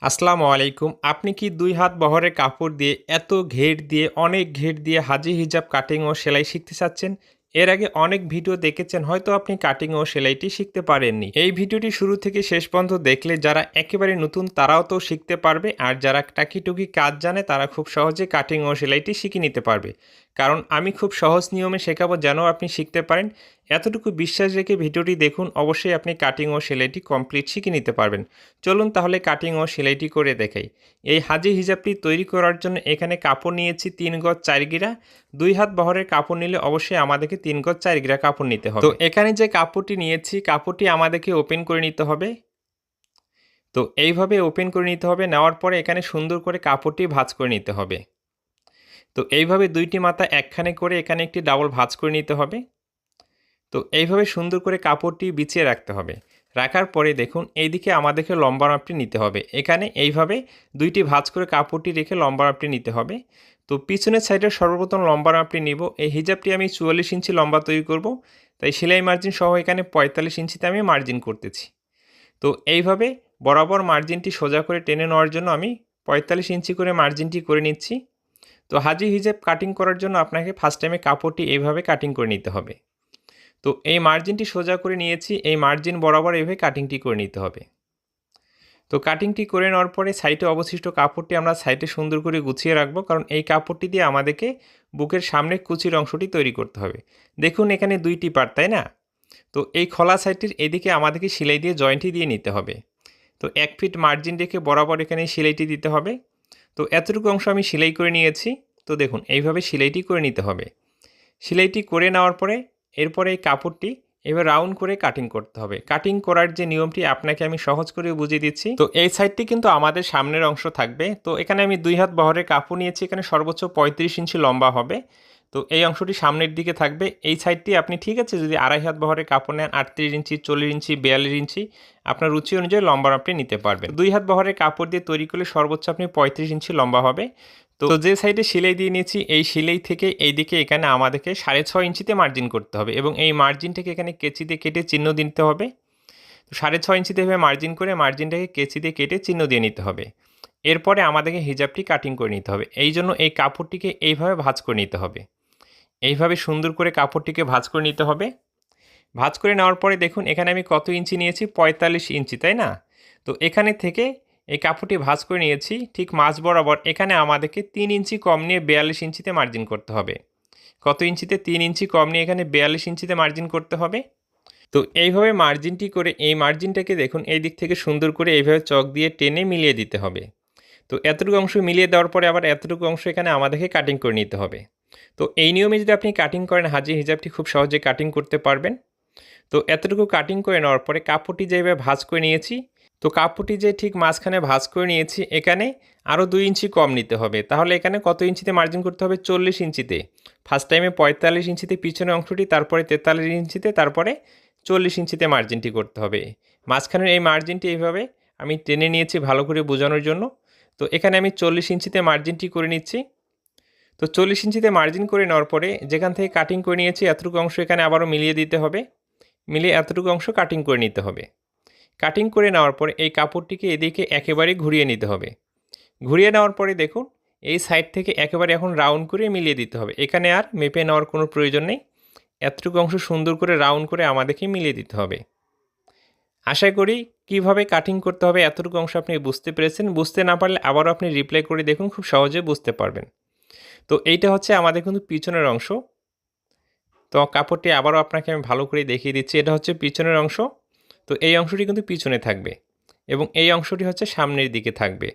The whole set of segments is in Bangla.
আসসালামু আলাইকুম। আপনি কি ২ হাত বহরের কাপড় দিয়ে এত ঘের দিয়ে, অনেক ঘের দিয়ে হাজি হিজাব কাটিং ও সেলাই শিখতে চাচ্ছেন? এর আগে অনেক ভিডিও দেখেছেন, হয়তো আপনি কাটিং ও সেলাইটি শিখতে পারেননি। এই ভিডিওটি শুরু থেকে শেষ পর্যন্ত দেখলে যারা একেবারে নতুন তারাও তো শিখতে পারবে, আর যারা টাকিটুকি কাজ জানে তারা খুব সহজে কাটিং ও সেলাইটি শিখে নিতে পারবে। কারণ আমি খুব সহজ নিয়মে শেখাবো যেন আপনি শিখতে পারেন। এতটুকু বিশ্বাস রেখে ভিডিওটি দেখুন, অবশ্যই আপনি কাটিং ও সেলাইটি কমপ্লিট শিখে নিতে পারবেন। চলুন তাহলে কাটিং ও সেলাইটি করে দেখাই। এই হাজি হিজাবটি তৈরি করার জন্য এখানে কাপড় নিয়েছি ৩ গজ ৪ গিরা। ২ হাত বহরের কাপড় নিলে অবশ্যই আমাদেরকে ৩ গজ ৪ গিরা কাপড় নিতে হবে। তো এখানে যে কাপড়টি নিয়েছি, কাপড়টি আমাদেরকে ওপেন করে নিতে হবে। তো এইভাবে ওপেন করে নিতে হবে। নেওয়ার পরে এখানে সুন্দর করে কাপড়টি ভাঁজ করে নিতে হবে। তো এইভাবে ২টি মাথা একখানে করে এখানে একটি ডাবল ভাঁজ করে নিতে হবে। তো এইভাবে সুন্দর করে কাপড়টি বিছিয়ে রাখতে হবে। রাখার পরে দেখুন এইদিকে আমাদেরকে লম্বা মাপটি নিতে হবে। এখানে এইভাবে ২টি ভাঁজ করে কাপড়টি রেখে লম্বা মাপটি নিতে হবে। তো পিছনের সাইডের সর্বপ্রথম লম্বা মাপটি নিব। এই হিজাবটি আমি ৪৪ ইঞ্চি লম্বা তৈরি করব। তাই সেলাই মার্জিন সহ এখানে ৪৫ ইঞ্চিতে আমি মার্জিন করতেছি। তো এইভাবে বরাবর মার্জিনটি সোজা করে টেনে নেওয়ার জন্য আমি ৪৫ ইঞ্চি করে মার্জিনটি করে নিচ্ছি। তো হাজি হিজাব কাটিং করার জন্য আপনাকে ফার্স্ট টাইমে কাপড়টি এইভাবে কাটিং করে নিতে হবে। তো এই মার্জিনটি সোজা করে নিয়েছি, এই মার্জিন বরাবর এভাবে কাটিংটি করে নিতে হবে। তো কাটিংটি করে নেওয়ার পরে সাইডে অবশিষ্ট কাপড়টি আমরা সাইডে সুন্দর করে গুছিয়ে রাখবো, কারণ এই কাপড়টি দিয়ে আমাদেরকে বুকের সামনে কুচির অংশটি তৈরি করতে হবে। দেখুন এখানে ২টি পার্ট, তাই না? তো এই খোলা সাইডটির এদিকে আমাদেরকে সেলাই দিয়ে জয়েন্টটি দিয়ে নিতে হবে। তো ১ ফিট মার্জিন রেখে বরাবর এখানে সেলাইটি দিতে হবে। তো এতটুকু অংশ আমি সেলাই করে নিয়েছি। তো দেখুন এইভাবে সেলাইটি করে নিতে হবে। সেলাইটি করে নেওয়ার পরে এরপরে এই কাপড়টি এবার রাউন্ড করে কাটিং করতে হবে। কাটিং করার যে নিয়মটি আপনাকে আমি সহজ করে বুঝিয়ে দিচ্ছি। তো এই সাইডটি কিন্তু আমাদের সামনের অংশ থাকবে। তো এখানে আমি ২ হাত বহরের কাপড় নিয়েছি, এখানে সর্বোচ্চ ৩৫ ইঞ্চি লম্বা হবে। তো এই অংশটি সামনের দিকে থাকবে। এই সাইডটি আপনি ঠিক আছে যদি ২.৫ হাত বহরের কাপড় নেন, ৩৮ ইঞ্চি, ৪০ ইঞ্চি, ৪২ ইঞ্চি আপনার রুচি অনুযায়ী লম্বা আপনি নিতে পারবেন। ২ হাত বহরের কাপড় দিয়ে তৈরি করলে সর্বোচ্চ আপনি ৩৫ ইঞ্চি লম্বা হবে। তো যে সাইডে সেলাই দিয়ে নিয়েছি এই সেলাই থেকে এইদিকে এখানে আমাদেরকে ৬.৫ ইঞ্চিতে মার্জিন করতে হবে, এবং এই মার্জিনটাকে এখানে কেচি দিয়ে কেটে চিহ্ন দিতে হবে। তো ৬.৫ ইঞ্চিতে এভাবে মার্জিন করে মার্জিনটাকে কেচি দিয়ে কেটে চিহ্ন দিয়ে নিতে হবে। এরপরে আমাদেরকে হিজাবটি কাটিং করে নিতে হবে। এই জন্য এই কাপড়টিকে এইভাবে ভাঁজ করে নিতে হবে। এইভাবে সুন্দর করে কাপড়টিকে ভাঁজ করে নিতে হবে। ভাঁজ করে নেওয়ার পরে দেখুন এখানে আমি কত ইঞ্চি নিয়েছি, ৪৫ ইঞ্চি, তাই না? তো এখানে থেকে এই কাপড়টি ভাঁজ করে নিয়েছি ঠিক মাঝ বরাবর। এখানে আমাদেরকে ৩ ইঞ্চি কম নিয়ে ৪২ ইঞ্চিতে মার্জিন করতে হবে। কত ইঞ্চিতে? ৩ ইঞ্চি কম নিয়ে এখানে ৪২ ইঞ্চিতে মার্জিন করতে হবে। তো এইভাবে মার্জিনটি করে এই মার্জিনটাকে দেখুন এই দিক থেকে সুন্দর করে এইভাবে চক দিয়ে টেনে মিলিয়ে দিতে হবে। তো এতটুকু অংশ মিলিয়ে দেওয়ার পরে আবার এতটুকু অংশ এখানে আমাদেরকে কাটিং করে নিতে হবে। তো এই নিয়মে যদি আপনি কাটিং করেন হাজি হিজাবটি খুব সহজে কাটিং করতে পারবেন। তো এতটুকু কাটিং করে নেওয়ার পরে কাপড়টি যেভাবে ভাঁজ করে নিয়েছি, তো কাপড়টি যে ঠিক মাঝখানে ভাঁজ করে নিয়েছি এখানে আরও ২ ইঞ্চি কম নিতে হবে। তাহলে এখানে কত ইঞ্চিতে মার্জিন করতে হবে? ৪০ ইঞ্চিতে। ফার্স্ট টাইমে ৪৫ ইঞ্চিতে পিছনের অংশটি, তারপরে ৪৩ ইঞ্চিতে, তারপরে ৪০ ইঞ্চিতে মার্জিনটি করতে হবে। মাঝখানের এই মার্জিনটি এইভাবে আমি টেনে নিয়েছি ভালো করে বোঝানোর জন্য। তো এখানে আমি ৪০ ইঞ্চিতে মার্জিনটি করে নিচ্ছি। তো ৪০ ইঞ্চিতে মার্জিন করে নেওয়ার পরে যেখান থেকে কাটিং করে নিয়েছি এতটুকু অংশ এখানে আবারও মিলিয়ে দিতে হবে। মিলিয়ে এতটুকু অংশ কাটিং করে নিতে হবে। কাটিং করে নেওয়ার পরে এই কাপড়টিকে এদিকে একেবারে ঘুরিয়ে নিতে হবে। ঘুরিয়ে নেওয়ার পরে দেখুন এই সাইড থেকে একেবারে এখন রাউন্ড করে মিলিয়ে দিতে হবে। এখানে আর মেপে নেওয়ার কোনো প্রয়োজন নেই। এতটুকু অংশ সুন্দর করে রাউন্ড করে আমাদেরকে মিলিয়ে দিতে হবে। আশা করি কিভাবে কাটিং করতে হবে এতটুকু অংশ আপনি বুঝতে পেরেছেন। বুঝতে না পারলে আবারও আপনি রিপ্লাই করে দেখুন, খুব সহজে বুঝতে পারবেন। তো এইটা হচ্ছে আমাদের কিন্তু পিছনের অংশ। তো কাপড়টি আবারও আপনাকে আমি ভালো করে দেখিয়ে দিচ্ছি। এটা হচ্ছে পিছনের অংশ। তো এই অংশটি কিন্তু পিছনে থাকবে এবং এই অংশটি হচ্ছে সামনের দিকে থাকবে।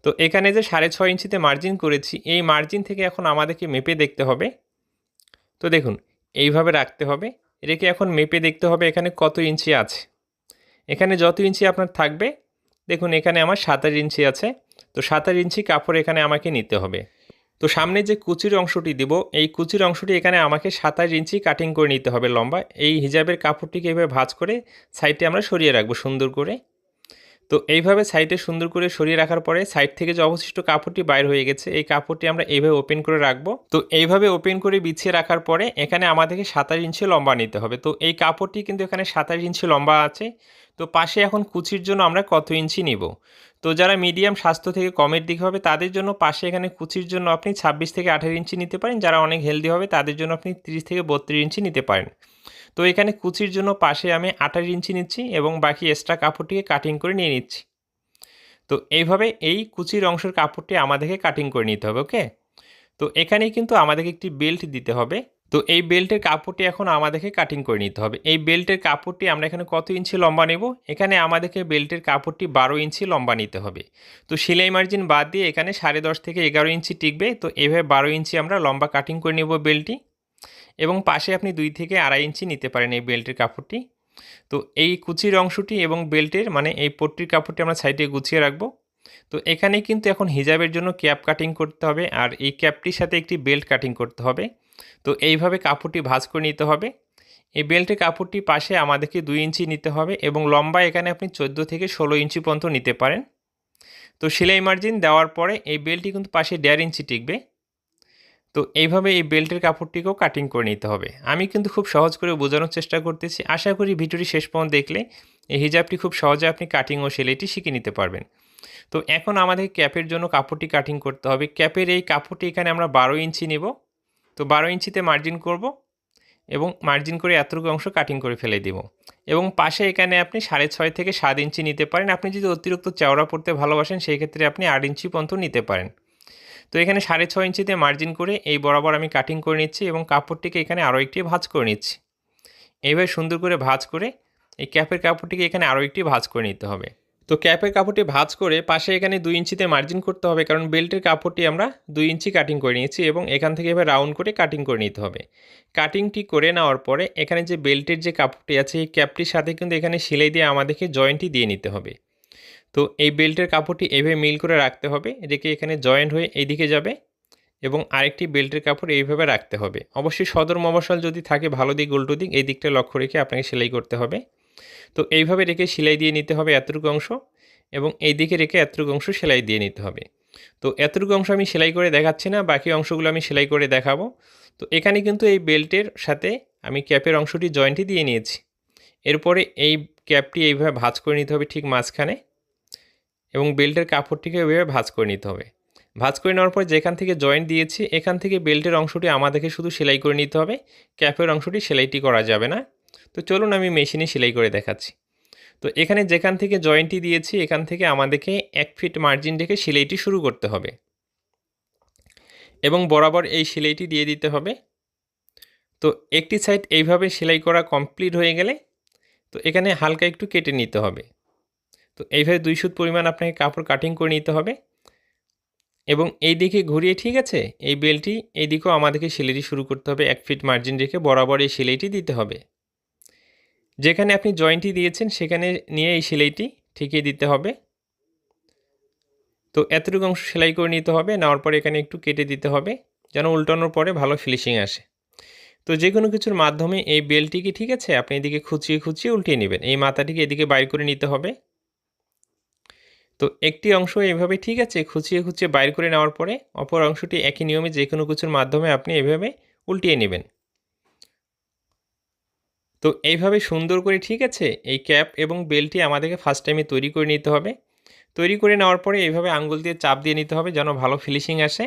তো এখানে যে ৬.৫ ইঞ্চিতে মার্জিন করেছি এই মার্জিন থেকে এখন আমাদেরকে মেপে দেখতে হবে। তো দেখুন এইভাবে রাখতে হবে, রেখে এখন মেপে দেখতে হবে এখানে কত ইঞ্চি আছে। এখানে যত ইঞ্চি আপনার থাকবে, দেখুন এখানে আমার ২৭ ইঞ্চি আছে। তো ২৭ ইঞ্চি কাপড় এখানে আমাকে নিতে হবে। তো সামনে যে কুচির অংশটি দিব এই কুচির অংশটি এখানে আমাকে ২৭ ইঞ্চি কাটিং করে নিতে হবে লম্বা। এই হিজাবের কাপড়টিকে এভাবে ভাঁজ করে সাইডে আমরা সরিয়ে রাখবো সুন্দর করে। তো এইভাবে সাইডে সুন্দর করে সরিয়ে রাখার পরে সাইড থেকে যে অবশিষ্ট কাপড়টি বাইর হয়ে গেছে এই কাপড়টি আমরা এইভাবে ওপেন করে রাখবো। তো এইভাবে ওপেন করে বিছিয়ে রাখার পরে এখানে আমাদেরকে ২৭ ইঞ্চি লম্বা নিতে হবে। তো এই কাপড়টি কিন্তু এখানে ২৭ ইঞ্চি লম্বা আছে। তো পাশে এখন কুচির জন্য আমরা কত ইঞ্চি নিব? তো যারা মিডিয়াম স্বাস্থ্য থেকে কমের দিকে হবে তাদের জন্য পাশে এখানে কুচির জন্য আপনি 26 থেকে 28 ইঞ্চি নিতে পারেন। যারা অনেক হেলদি হবে তাদের জন্য আপনি 30 থেকে 32 ইঞ্চি নিতে পারেন। তো এখানে কুচির জন্য পাশে আমি 28 ইঞ্চি নিচ্ছি এবং বাকি এক্সট্রা কাপড়টিকে কাটিং করে নিয়ে নিচ্ছি। তো এইভাবে এই কুচির অংশের কাপড়টি আমাদেরকে কাটিং করে নিতে হবে, ওকে? তো এখানেই কিন্তু আমাদেরকে একটি বেল্ট দিতে হবে। তো এই বেল্টের কাপড়টি এখন আমাদেরকে কাটিং করে নিতে হবে। এই বেল্টের কাপড়টি আমরা এখানে কত ইঞ্চি লম্বা নেব? এখানে আমাদেরকে বেল্টের কাপড়টি 12 ইঞ্চি লম্বা নিতে হবে। তো সেলাই মার্জিন বাদ দিয়ে এখানে 10.5 থেকে 11 ইঞ্চি টিকবে। তো এভাবে 12 ইঞ্চি আমরা লম্বা কাটিং করে নেব বেল্টটি, এবং পাশে আপনি 2 থেকে 2.5 ইঞ্চি নিতে পারেন এই বেল্টের কাপড়টি। তো এই কুচির অংশটি এবং বেল্টের মানে এই পট্টির কাপড়টি আমরা সাইডে গুছিয়ে রাখবো। তো এখানে কিন্তু এখন হিজাবের জন্য ক্যাপ কাটিং করতে হবে, আর এই ক্যাপটির সাথে একটি বেল্ট কাটিং করতে হবে। তো এইভাবে কাপড়টি ভাঁজ করে নিতে হবে। এই বেল্টের কাপড়টি পাশে আমাদেরকে 2 ইঞ্চি নিতে হবে এবং লম্বা এখানে আপনি 14 থেকে 16 ইঞ্চি পর্যন্ত নিতে পারেন। তো সেলাই মার্জিন দেওয়ার পরে এই বেল্টটি কিন্তু পাশে 1.5 ইঞ্চি টিকবে। তো এইভাবে এই বেল্টের কাপড়টিকেও কাটিং করে নিতে হবে। আমি কিন্তু খুব সহজ করে বোঝানোর চেষ্টা করতেছি। আশা করি ভিডিওটি শেষ পর্যন্ত দেখলে এই হিজাবটি খুব সহজে আপনি কাটিং ও সেলাইটি শিখে নিতে পারবেন। তো এখন আমাদের ক্যাপের জন্য কাপড়টি কাটিং করতে হবে। ক্যাপের এই কাপড়টি এখানে আমরা 12 ইঞ্চি নেব। তো 12 ইঞ্চিতে মার্জিন করব এবং মার্জিন করে এতটুকু অংশ কাটিং করে ফেলে দেব। এবং পাশে এখানে আপনি 6.5 থেকে 7 ইঞ্চি নিতে পারেন। আপনি যদি অতিরিক্ত চওড়া পড়তে ভালোবাসেন সেই ক্ষেত্রে আপনি 8 ইঞ্চি পর্যন্ত নিতে পারেন। তো এখানে 6.5 ইঞ্চিতে মার্জিন করে এই বরাবর আমি কাটিং করে নিচ্ছি এবং কাপড়টিকে এখানে আরও একটি ভাঁজ করে নিচ্ছি। এইভাবে সুন্দর করে ভাঁজ করে এই ক্যাপের কাপড়টিকে এখানে আরও একটি ভাঁজ করে নিতে হবে। তো ক্যাপের কাপড়টি ভাঁজ করে পাশে এখানে 2 ইঞ্চিতে মার্জিন করতে হবে, কারণ বেল্টের কাপড়টি আমরা 2 ইঞ্চি কাটিং করে নিয়েছি এবং এখান থেকে এবার রাউন্ড করে কাটিং করে নিতে হবে। কাটিংটি করে নেওয়ার পরে এখানে যে বেল্টের যে কাপড়টি আছে এই ক্যাপটির সাথে কিন্তু এখানে সেলাই দিয়ে আমাদেরকে জয়েন্টটি দিয়ে নিতে হবে। তো এই বেল্টের কাপড়টি এইভাবে মিল করে রাখতে হবে, রেখে এখানে জয়েন্ট হয়ে এইদিকে যাবে এবং আরেকটি বেল্টের কাপড় এইভাবে রাখতে হবে। অবশ্যই সদর মফস্বল যদি থাকে ভালো দিক উল্টো দিক এই দিকটা লক্ষ্য রেখে আপনাকে সেলাই করতে হবে। তো এইভাবে রেখে সেলাই দিয়ে নিতে হবে এতটুকু অংশ, এবং এই দিকে রেখে এতটুকু অংশ সেলাই দিয়ে নিতে হবে। তো এতটুকু অংশ আমি সেলাই করে দেখাচ্ছি না, বাকি অংশগুলো আমি সেলাই করে দেখাবো। তো এখানে কিন্তু এই বেল্টের সাথে আমি ক্যাপের অংশটি জয়েন্টই দিয়ে নিয়েছি। এরপরে এই ক্যাপটি এইভাবে ভাঁজ করে নিতে হবে ঠিক মাঝখানে, এবং বেল্টের কাপড়টিকে এইভাবে ভাঁজ করে নিতে হবে। ভাঁজ করে নেওয়ার পর যেখান থেকে জয়েন্ট দিয়েছি এখান থেকে বেল্টের অংশটি আমাদেরকে শুধু সেলাই করে নিতে হবে, ক্যাপের অংশটি সেলাইটি করা যাবে না। তো চলুন আমি মেশিনে সেলাই করে দেখাচ্ছি। তো এখানে যেখান থেকে জয়েন্টটি দিয়েছি এখান থেকে আমাদেরকে 1 ফিট মার্জিন রেখে সেলাইটি শুরু করতে হবে এবং বরাবর এই সেলাইটি দিয়ে দিতে হবে। তো একটি সাইড এইভাবে সেলাই করা কমপ্লিট হয়ে গেলে তো এখানে হালকা একটু কেটে নিতে হবে। তো এইভাবে 2 সুত পরিমাণ আপনাকে কাপড় কাটিং করে নিতে হবে এবং এই দিকে ঘুরিয়ে, ঠিক আছে, এই বেল্টটি এই দিকেও আমাদেরকে সেলাইটি শুরু করতে হবে। 1 ফিট মার্জিন রেখে বরাবর এই সেলাইটি দিতে হবে। যেখানে আপনি জয়েন্টটি দিয়েছেন সেখানে নিয়ে এই সেলাইটি ঠেকিয়ে দিতে হবে। তো এতটুকু অংশ সেলাই করে নিতে হবে, নেওয়ার পরে এখানে একটু কেটে দিতে হবে যেন উল্টানোর পরে ভালো ফিনিশিং আসে। তো যে কোনো কিছুর মাধ্যমে এই বেল্টটিকে, ঠিক আছে, আপনি এদিকে খুঁচিয়ে খুঁচিয়ে উল্টিয়ে নেবেন। এই মাথাটিকে এদিকে বাইর করে নিতে হবে। তো একটি অংশ এইভাবে, ঠিক আছে, খুঁচিয়ে খুঁচিয়ে বাইর করে নেওয়ার পরে অপর অংশটি একই নিয়মে যে কোনো কিছুর মাধ্যমে আপনি এভাবে উল্টিয়ে নেবেন। তো এইভাবে সুন্দর করে, ঠিক আছে, এই ক্যাপ এবং বেল্টটি আমাদেরকে ফার্স্ট টাইমে তৈরি করে নিতে হবে। তৈরি করে নেওয়ার পরে এইভাবে আঙ্গুল দিয়ে চাপ দিয়ে নিতে হবে যেন ভালো ফিনিশিং আসে।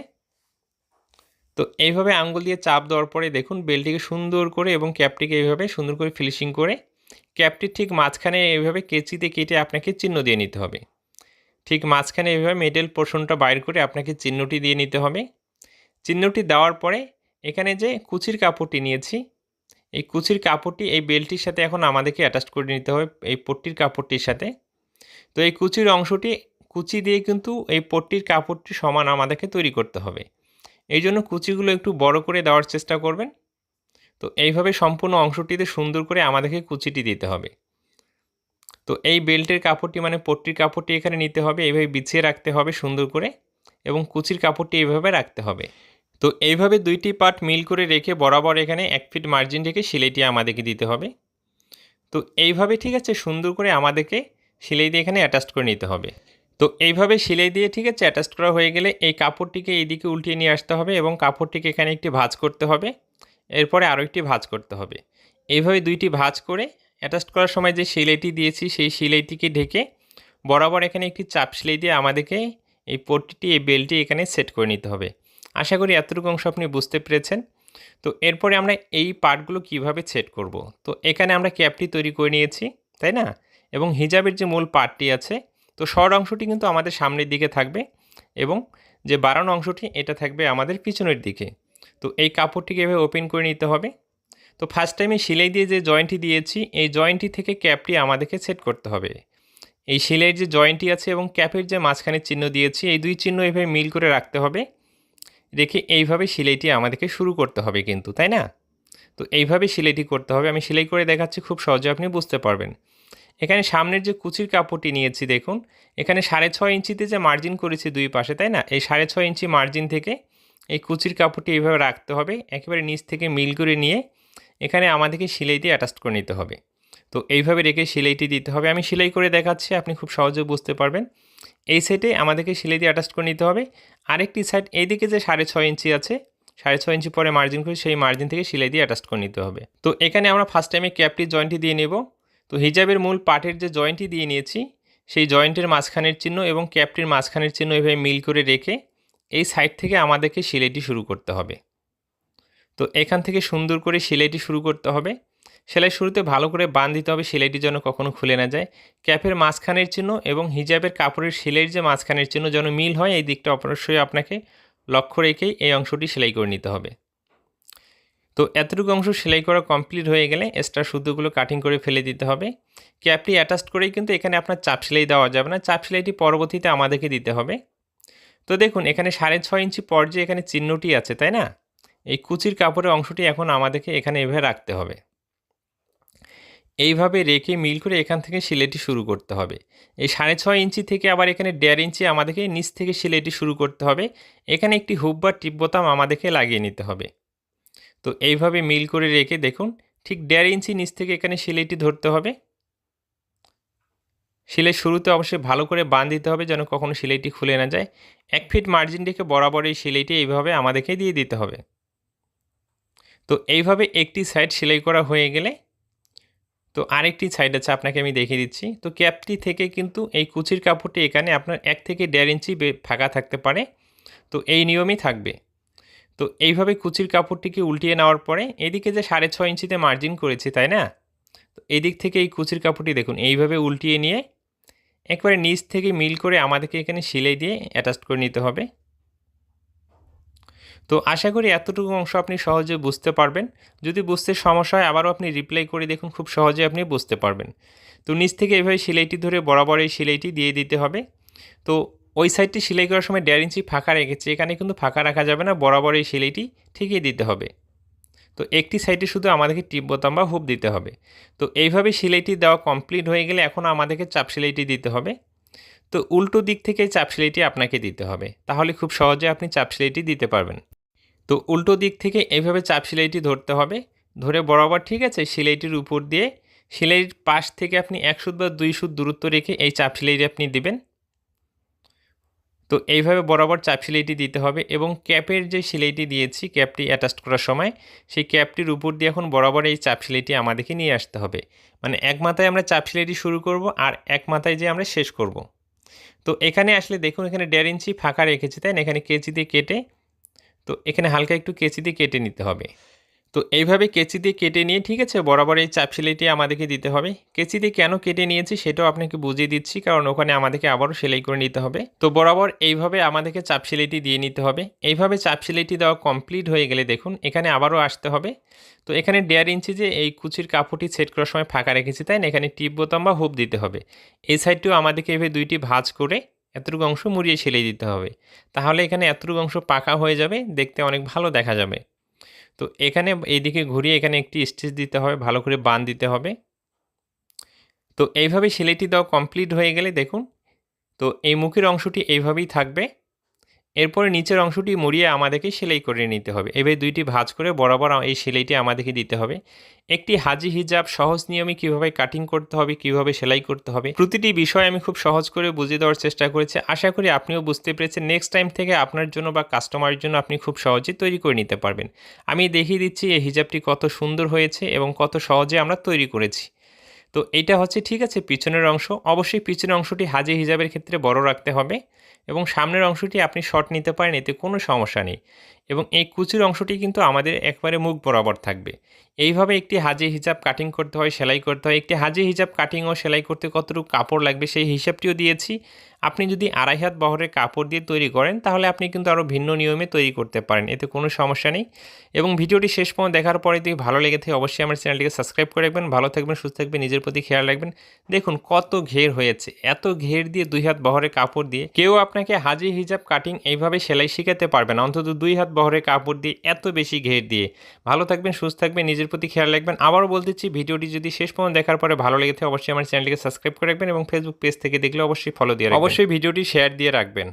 তো এইভাবে আঙ্গুল দিয়ে চাপ দেওয়ার পরে দেখুন বেল্টটিকে সুন্দর করে এবং ক্যাপটিকে এইভাবে সুন্দর করে ফিনিশিং করে ক্যাপটির ঠিক মাঝখানে এইভাবে কেচিতে কেটে আপনাকে চিহ্ন দিয়ে নিতে হবে। ঠিক মাঝখানে এইভাবে মিডল পোর্শনটা বাইর করে আপনাকে চিহ্নটি দিয়ে নিতে হবে। চিহ্নটি দেওয়ার পরে এখানে যে কুচির কাপড়টি নিয়েছি এই কুচির কাপড়টি এই বেল্টটির সাথে এখন আমাদেরকে অ্যাটাচ করে নিতে হবে এই পট্টির কাপড়টির সাথে। তো এই কুচির অংশটি কুচি দিয়ে কিন্তু এই পট্টির কাপড়টি সমান আমাদেরকে তৈরি করতে হবে। এই জন্য কুচিগুলো একটু বড় করে দেওয়ার চেষ্টা করবেন। তো এইভাবে সম্পূর্ণ অংশটিতে সুন্দর করে আমাদেরকে কুচিটি দিতে হবে। তো এই বেল্টের কাপড়টি মানে পট্টির কাপড়টি এখানে নিতে হবে, এইভাবে বিছিয়ে রাখতে হবে সুন্দর করে, এবং কুচির কাপড়টি এইভাবে রাখতে হবে। তো এইভাবে দুইটি পার্ট মিল করে রেখে বরাবর এখানে 1 ফিট মার্জিন রেখে সেলাইটি আমাদেরকে দিতে হবে। তো এইভাবে, ঠিক আছে, সুন্দর করে আমাদেরকে সেলাই দিয়ে এখানে অ্যাটাচ করে নিতে হবে। তো এইভাবে সেলাই দিয়ে, ঠিক আছে, অ্যাটাচ করা হয়ে গেলে এই কাপড়টিকে এইদিকে উল্টিয়ে নিয়ে আসতে হবে এবং কাপড়টিকে এখানে একটি ভাঁজ করতে হবে, এরপরে আরও একটি ভাঁজ করতে হবে। এইভাবে দুইটি ভাঁজ করে অ্যাটাচ করার সময় যে সেলাইটি দিয়েছি সেই সেলাইটিকে ঢেকে বরাবর এখানে একটি চাপ সেলাই দিয়ে আমাদেরকে এই পট্টিটি এই বেল্টটি এখানে সেট করে নিতে হবে। আশা করি এতটুকু অংশ আপনি বুঝতে পেরেছেন। তো এরপরে আমরা এই পার্টগুলো কিভাবে সেট করব। তো এখানে আমরা ক্যাপটি তৈরি করে নিয়েছি, তাই না? এবং হিজাবের যে মূল পার্টটি আছে, তো শর্ট অংশটি কিন্তু আমাদের সামনের দিকে থাকবে এবং যে বাড়ানো অংশটি এটা থাকবে আমাদের পিছনের দিকে। তো এই কাপড়টিকে এভাবে ওপেন করে নিতে হবে। তো ফার্স্ট টাইমে সেলাই দিয়ে যে জয়েন্টটি দিয়েছি, এই জয়েন্টটি থেকে ক্যাপটি আমাদেরকে সেট করতে হবে। এই সেলাইয়ের যে জয়েন্টটি আছে এবং ক্যাপের যে মাঝখানে চিহ্ন দিয়েছি, এই দুই চিহ্ন এভাবে মিল করে রাখতে হবে। রেখে এইভাবে সেলাইটি আমাদেরকে শুরু করতে হবে কিন্তু, তাই না? তো এইভাবে সেলাইটি করতে হবে। আমি সেলাই করে দেখাচ্ছি, খুব সহজে আপনি বুঝতে পারবেন। এখানে সামনের যে কুচির কাপড়টি নিয়েছি দেখুন, এখানে 6.5 ইঞ্চিতে যে মার্জিন করেছি দুই পাশে, তাই না? এই 6.5 ইঞ্চি মার্জিন থেকে এই কুচির কাপড়টি এইভাবে রাখতে হবে। একেবারে নিচ থেকে মিল করে নিয়ে এখানে আমাদেরকে সেলাইটি অ্যাটাচ করে নিতে হবে। তো এইভাবে রেখে সেলাইটি দিতে হবে। আমি সেলাই করে দেখাচ্ছি, আপনি খুব সহজে বুঝতে পারবেন। এই সাইডে আমাদেরকে সেলাই দিয়ে অ্যাটাচ করে নিতে হবে। আরেকটি সাইড এইদিকে যে 6.5 ইঞ্চি আছে, 6.5 ইঞ্চি পরে মার্জিন করে সেই মার্জিন থেকে সেলাই দিয়ে অ্যাটাচ করে নিতে হবে। তো এখানে আমরা ফার্স্ট টাইমে ক্যাপটির জয়েন্টটি দিয়ে নেব। তো হিজাবের মূল পার্টের যে জয়েন্টটি দিয়ে নিয়েছি, সেই জয়েন্টের মাঝখানের চিহ্ন এবং ক্যাপটির মাঝখানের চিহ্ন এভাবে মিল করে রেখে এই সাইড থেকে আমাদেরকে সেলাইটি শুরু করতে হবে। তো এখান থেকে সুন্দর করে সেলাইটি শুরু করতে হবে। সেলাই শুরুতে ভালো করে বাঁধ দিতে হবে, সেলাইটি যেন কখনো খুলে না যায়। ক্যাপের মাঝখানের চিহ্ন এবং হিজাবের কাপড়ের সেলাইয়ের যে মাঝখানের চিহ্ন যেন মিল হয়, এই দিকটা অবশ্যই আপনাকে লক্ষ্য রেখেই এই অংশটি সেলাই করে নিতে হবে। তো এতটুকু অংশ সেলাই করা কমপ্লিট হয়ে গেলে এক্সট্রা সুতোগুলো কাটিং করে ফেলে দিতে হবে। ক্যাপটি অ্যাটাচ করেই কিন্তু এখানে আপনার চাপ সেলাই দেওয়া যাবে না, চাপ সেলাইটি পরবর্তীতে আমাদেরকে দিতে হবে। তো দেখুন এখানে 6.5 ইঞ্চি পর যে এখানে চিহ্নটি আছে, তাই না? এই কুচির কাপড়ের অংশটি এখন আমাদেরকে এখানে এভাবে রাখতে হবে। এইভাবে রেখে মিল করে এখান থেকে সেলাইটি শুরু করতে হবে। এই 6.5 ইঞ্চি থেকে আবার এখানে 1.5 ইঞ্চি আমাদেরকে নিচ থেকে সেলাইটি শুরু করতে হবে। এখানে একটি হুক বা টিপ বোতাম আমাদেরকে লাগিয়ে নিতে হবে। তো এইভাবে মিল করে রেখে দেখুন ঠিক 1.5 ইঞ্চি নিচ থেকে এখানে সেলাইটি ধরতে হবে। সেলাই শুরুতে অবশ্যই ভালো করে বাঁধ দিতে হবে যেন কখনো সেলাইটি খুলে না যায়। 1 ফিট মার্জিন রেখে বরাবর এই সেলাইটি এইভাবে আমাদেরকে দিয়ে দিতে হবে। তো এইভাবে একটি সাইড সেলাই করা হয়ে গেলে তো আরেকটি সাইড আছে, আপনাকে আমি দেখিয়ে দিচ্ছি। তো ক্যাপটি থেকে কিন্তু এই কুচির কাপড়টি এখানে আপনার 1 থেকে 1.5 ইঞ্চি ফাঁকা থাকতে পারে। তো এই নিয়মই থাকবে। তো এইভাবে কুচির কাপড়টিকে উল্টিয়ে নেওয়ার পরে এদিকে যে 6.5 ইঞ্চিতে মার্জিন করেছি, তাই না? তো এদিক থেকে এই কুচির কাপড়টি দেখুন এইভাবে উল্টিয়ে নিয়ে একবারে নিচ থেকে মিল করে আমাদেরকে এখানে সেলাই দিয়ে অ্যাটাচ করে নিতে হবে। তো আশা করি এতটুকু অংশ আপনি সহজে বুঝতে পারবেন। যদি বুঝতে সমস্যা হয় আবারও আপনি রিপ্লাই করে দেখুন, খুব সহজে আপনি বুঝতে পারবেন। তো নিচ থেকে এভাবে সেলাইটি ধরে বরাবর এই সেলাইটি দিয়ে দিতে হবে। তো ওই সাইডটি সেলাই করার সময় 1.5 ইঞ্চি ফাঁকা রেখেছি, এখানে কিন্তু ফাঁকা রাখা যাবে না, বরাবর এই সেলাইটি ঠিকিয়ে দিতে হবে। তো একটি সাইডে শুধু আমাদেরকে টিপ বোতাম বা হুক দিতে হবে। তো এইভাবে সেলাইটি দেওয়া কমপ্লিট হয়ে গেলে এখন আমাদেরকে চাপ সেলাইটি দিতে হবে। তো উল্টো দিক থেকে চাপ সেলাইটি আপনাকে দিতে হবে, তাহলে খুব সহজে আপনি চাপ সেলাইটি দিতে পারবেন। তো উল্টো দিক থেকে এইভাবে চাপ সেলাইটি ধরতে হবে, ধরে বরাবর, ঠিক আছে, সেলাইটির উপর দিয়ে সেলাইয়ের পাশ থেকে আপনি 1 সুত বা 2 সুত দূরত্ব রেখে এই চাপ সেলাইটি আপনি দিবেন। তো এইভাবে বরাবর চাপ সেলাইটি দিতে হবে এবং ক্যাপের যে সেলাইটি দিয়েছি ক্যাপটি অ্যাটাচ করার সময় সেই ক্যাপটির উপর দিয়ে এখন বরাবর এই চাপ সেলাইটি আমাদেরকে নিয়ে আসতে হবে। মানে এক মাথায় আমরা চাপ সেলাইটি শুরু করব আর এক মাথায় যে আমরা শেষ করব। তো এখানে আসলে দেখুন এখানে 1.5 ইঞ্চি ফাঁকা রেখেছি, তাই না? এখানে কেচি দিয়ে কেটে, তো এখানে হালকা একটু কেচি দিয়ে কেটে নিতে হবে। তো এইভাবে কেচি দিয়ে কেটে নিয়ে, ঠিক আছে, বরাবর এই চাপ সেলাইটি আমাদেরকে দিতে হবে। কেচি দিয়ে কেন কেটে নিয়েছি সেটাও আপনাকে বুঝিয়ে দিচ্ছি, কারণ ওখানে আমাদেরকে আবারও সেলাই করে নিতে হবে। তো বরাবর এইভাবে আমাদেরকে চাপ সেলাইটি দিয়ে নিতে হবে। এইভাবে চাপ সেলাইটি দেওয়া কমপ্লিট হয়ে গেলে দেখুন এখানে আবারও আসতে হবে। তো এখানে 1.5 ইঞ্চি যে এই কুচির কাপড়টি সেট করার সময় ফাঁকা রেখেছি, তাই না? এখানে টিপ বোতাম বা হুপ দিতে হবে। এই সাইডটিও আমাদেরকে এভাবে দুইটি ভাঁজ করে এতটুকু অংশ মুড়িয়ে সেলাই দিতে হবে। তাহলে এখানে এতটুকু অংশ পাকা হয়ে যাবে, দেখতে অনেক ভালো দেখা যাবে। তো এখানে এইদিকে ঘুরিয়ে এখানে একটি স্টিচ দিতে হবে, ভালো করে বাঁধ দিতে হবে। তো এইভাবে সেলাইটি দেওয়া কমপ্লিট হয়ে গেলে দেখুন তো এই মুখের অংশটি এইভাবেই থাকবে। এরপরে নিচের অংশটি মুড়িয়ে আমাদেরকে সেলাই করে নিতে হবে। এভাবে দুইটি ভাঁজ করে বরাবর এই সেলাইটি আমাদেরকে দিতে হবে। একটি হাজি হিজাব সহজ নিয়মে কিভাবে কাটিং করতে হবে, কিভাবে সেলাই করতে হবে, প্রতিটি বিষয় আমি খুব সহজ করে বুঝিয়ে দেওয়ার চেষ্টা করেছি। আশা করি আপনিও বুঝতে পেরেছেন। নেক্সট টাইম থেকে আপনার জন্য বা কাস্টমারের জন্য আপনি খুব সহজে তৈরি করে নিতে পারবেন। আমি দেখিয়ে দিচ্ছি এই হিজাবটি কত সুন্দর হয়েছে এবং কত সহজে আমরা তৈরি করেছি। তো এইটা হচ্ছে ঠিক আছে পিছনের অংশ। অবশ্যই পিছনের অংশটি হাজি হিজাবের ক্ষেত্রে বড় রাখতে হবে এবং সামনের অংশটি আপনি শর্ট নিতে পারেন, এতে কোনো সমস্যা নেই। এবং এই কুচির অংশটি কিন্তু আমাদের একবারে মুখ বরাবর থাকবে। এইভাবে একটি হাজি হিজাব কাটিং করতে হয়, সেলাই করতে হয়। একটি হাজি হিজাব কাটিং ও সেলাই করতে কতটুকু কাপড় লাগবে সেই হিসাবটিও দিয়েছি। আপনি যদি 2.5 হাত বহরের কাপড় দিয়ে তৈরি করেন তাহলে আপনি কিন্তু আরও ভিন্ন নিয়মে তৈরি করতে পারেন, এতে কোনো সমস্যা নেই। এবং ভিডিওটি শেষ পর্যন্ত দেখার পরে যদি ভালো লেগে থাকে অবশ্যই আমার চ্যানেলটিকে সাবস্ক্রাইব করে রাখবেন। ভালো থাকবেন, সুস্থ থাকবেন, নিজের প্রতি খেয়াল রাখবেন। দেখুন কত ঘের হয়েছে, এত ঘের দিয়ে 2 হাত বহরের কাপড় দিয়ে কেউ আপনাকে হাজি হিজাব কাটিং এইভাবে সেলাই শেখাতে পারবে না, অন্তত 2 হাত বহরের কাপড় দিয়ে এত বেশি ঘের দিয়ে। ভালো থাকবেন, সুস্থ থাকবেন, নিজের প্রতি খেয়াল রাখবেন। আবারও বলতেছি ভিডিওটি যদি শেষ পর্যন্ত দেখার পরে ভালো লেগে থাকে অবশ্যই আমার চ্যানেলটিকে সাবস্ক্রাইব করে রাখবেন এবং ফেসবুক পেজ থেকে দেখলে অবশ্যই ফলো দিয়ে রাখবেন। অবশ্যই ভিডিওটি শেয়ার দিয়ে রাখবেন।